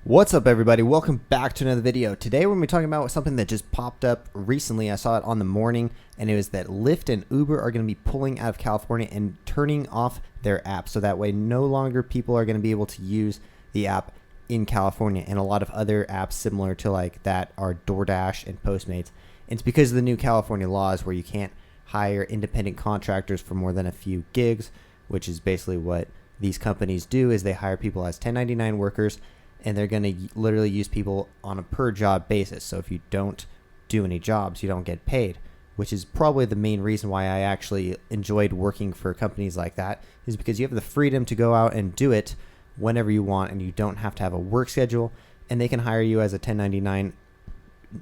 What's up, everybody? Welcome back to another video. Today we're going to be talking about something that just popped up recently. I saw it on the morning, and it was that Lyft and Uber are going to be pulling out of California and turning off their app. So that way no longer people are going to be able to use the app in California, and a lot of other apps similar to like that are Doordash and Postmates. And it's because of the new California laws where you can't hire independent contractors for more than a few gigs, which is basically what these companies do is they hire people as 1099 workers, and they're going to literally use people on a per job basis. So if you don't do any jobs, you don't get paid, which is probably the main reason why I actually enjoyed working for companies like that, is because you have the freedom to go out and do it whenever you want, and you don't have to have a work schedule, and they can hire you as a 1099,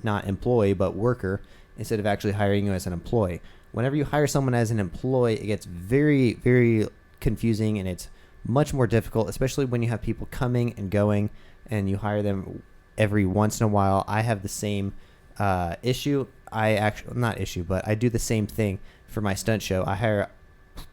not employee, but worker, instead of actually hiring you as an employee. Whenever you hire someone as an employee, it gets very, very confusing, and it's much more difficult, especially when you have people coming and going and you hire them every once in a while. I have the same issue. Not issue, but I do the same thing for my stunt show. I hire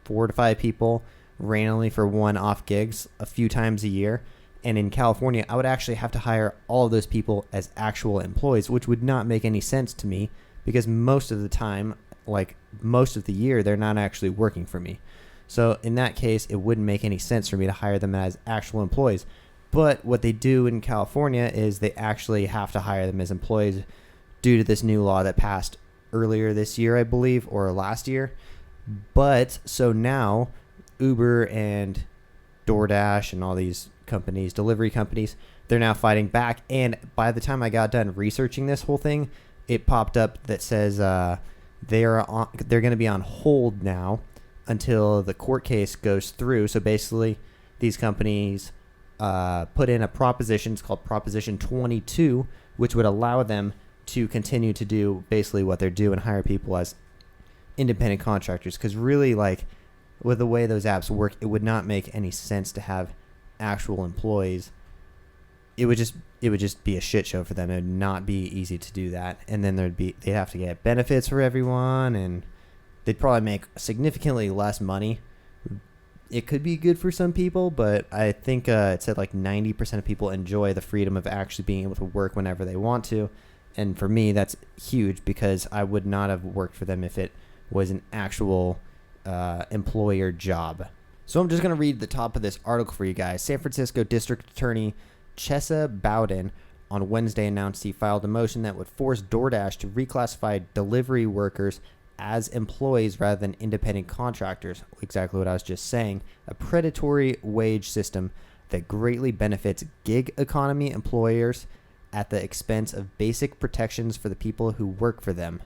4 to 5 people randomly for one-off gigs a few times a year. And in California, I would actually have to hire all of those people as actual employees, which would not make any sense to me because most of the time, like most of the year, they're not actually working for me. So in that case, it wouldn't make any sense for me to hire them as actual employees. But what they do in California is they actually have to hire them as employees due to this new law that passed earlier this year, I believe, or last year. But so now Uber and Doordash and all these companies, delivery companies, they're now fighting back. And by the time I got done researching this whole thing, it popped up that says they're going to be on hold now until the court case goes through. So basically, these companies put in a proposition. It's called Proposition 22, which would allow them to continue to do basically what they're doing, hire people as independent contractors. Because really, like, with the way those apps work, it would not make any sense to have actual employees. It would just be a shit show for them. It would not be easy to do that. And then they'd have to get benefits for everyone, and they'd probably make significantly less money. It could be good for some people, but I think it said like 90% of people enjoy the freedom of actually being able to work whenever they want to. And for me, that's huge because I would not have worked for them if it was an actual employer job. So I'm just going to read the top of this article for you guys. San Francisco District Attorney Chesa Bowden on Wednesday announced he filed a motion that would force DoorDash to reclassify delivery workers as employees rather than independent contractors. Exactly what I was just saying. A predatory wage system that greatly benefits gig economy employers at the expense of basic protections for the people who work for them.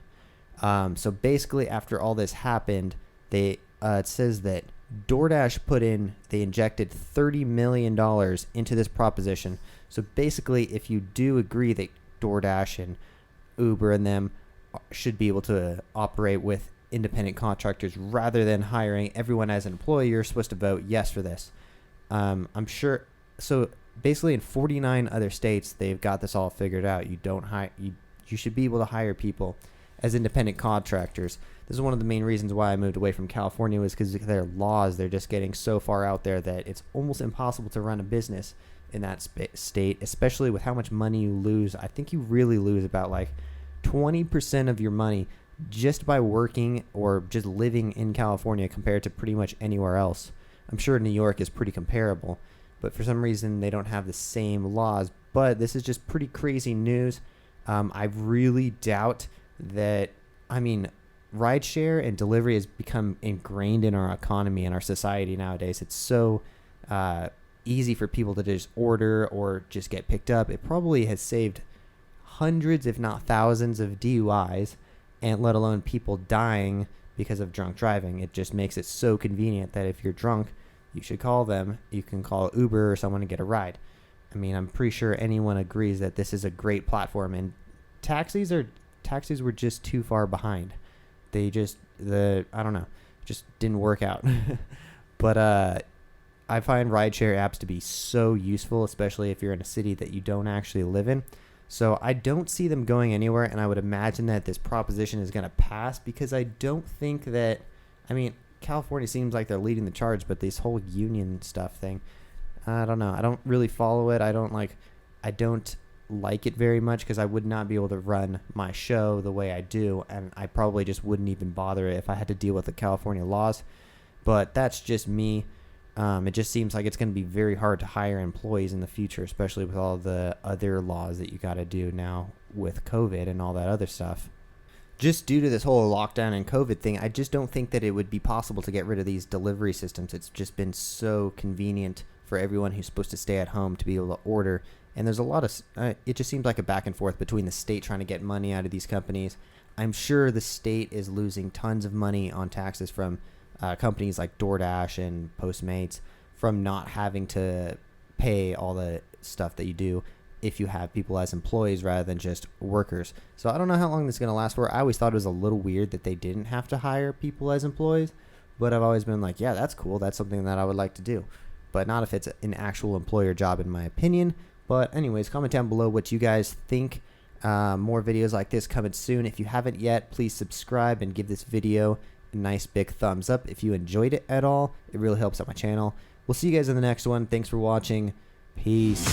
So basically, after all this happened, it says that DoorDash they injected $30 million into this proposition. So basically, if you do agree that DoorDash and Uber and them should be able to operate with independent contractors rather than hiring everyone as an employee, you're supposed to vote yes for this. I'm sure. So basically, in 49 other states, they've got this all figured out. You should be able to hire people as independent contractors. This is one of the main reasons why I moved away from California, was because their laws, they're just getting so far out there that it's almost impossible to run a business in that state, especially with how much money you lose. I think you really lose about like 20% of your money just by working or just living in California compared to pretty much anywhere else. I'm sure New York is pretty comparable, but for some reason they don't have the same laws. But this is just pretty crazy news. I really doubt that, rideshare and delivery has become ingrained in our economy and our society nowadays. It's so easy for people to just order or just get picked up. It probably has saved hundreds, if not thousands, of DUIs, and let alone people dying because of drunk driving. It just makes it so convenient that if you're drunk, you should call them. You can call Uber or someone to get a ride. I'm pretty sure anyone agrees that this is a great platform, and taxis were just too far behind. They just didn't work out. But I find rideshare apps to be so useful, especially if you're in a city that you don't actually live in. So I don't see them going anywhere, and I would imagine that this proposition is going to pass because I don't think that, California seems like they're leading the charge, but this whole union stuff thing, I don't know. I don't really follow it. I don't like it very much because I would not be able to run my show the way I do, and I probably just wouldn't even bother if I had to deal with the California laws. But that's just me. It just seems like it's going to be very hard to hire employees in the future, especially with all the other laws that you got to do now with COVID and all that other stuff. Just due to this whole lockdown and COVID thing, I just don't think that it would be possible to get rid of these delivery systems. It's just been so convenient for everyone who's supposed to stay at home to be able to order. And there's a lot of, it just seems like a back and forth between the state trying to get money out of these companies. I'm sure the state is losing tons of money on taxes from companies like Doordash and Postmates from not having to pay all the stuff that you do if you have people as employees rather than just workers. So I don't know how long this is going to last for. I always thought it was a little weird that they didn't have to hire people as employees, but I've always been like, yeah, that's cool. That's something that I would like to do, but not if it's an actual employer job, in my opinion. But anyways, comment down below what you guys think. More videos like this coming soon. If you haven't yet, please subscribe and give this video a nice big thumbs up if you enjoyed it at all. It really helps out my channel. We'll see you guys in the next one. Thanks for watching. Peace.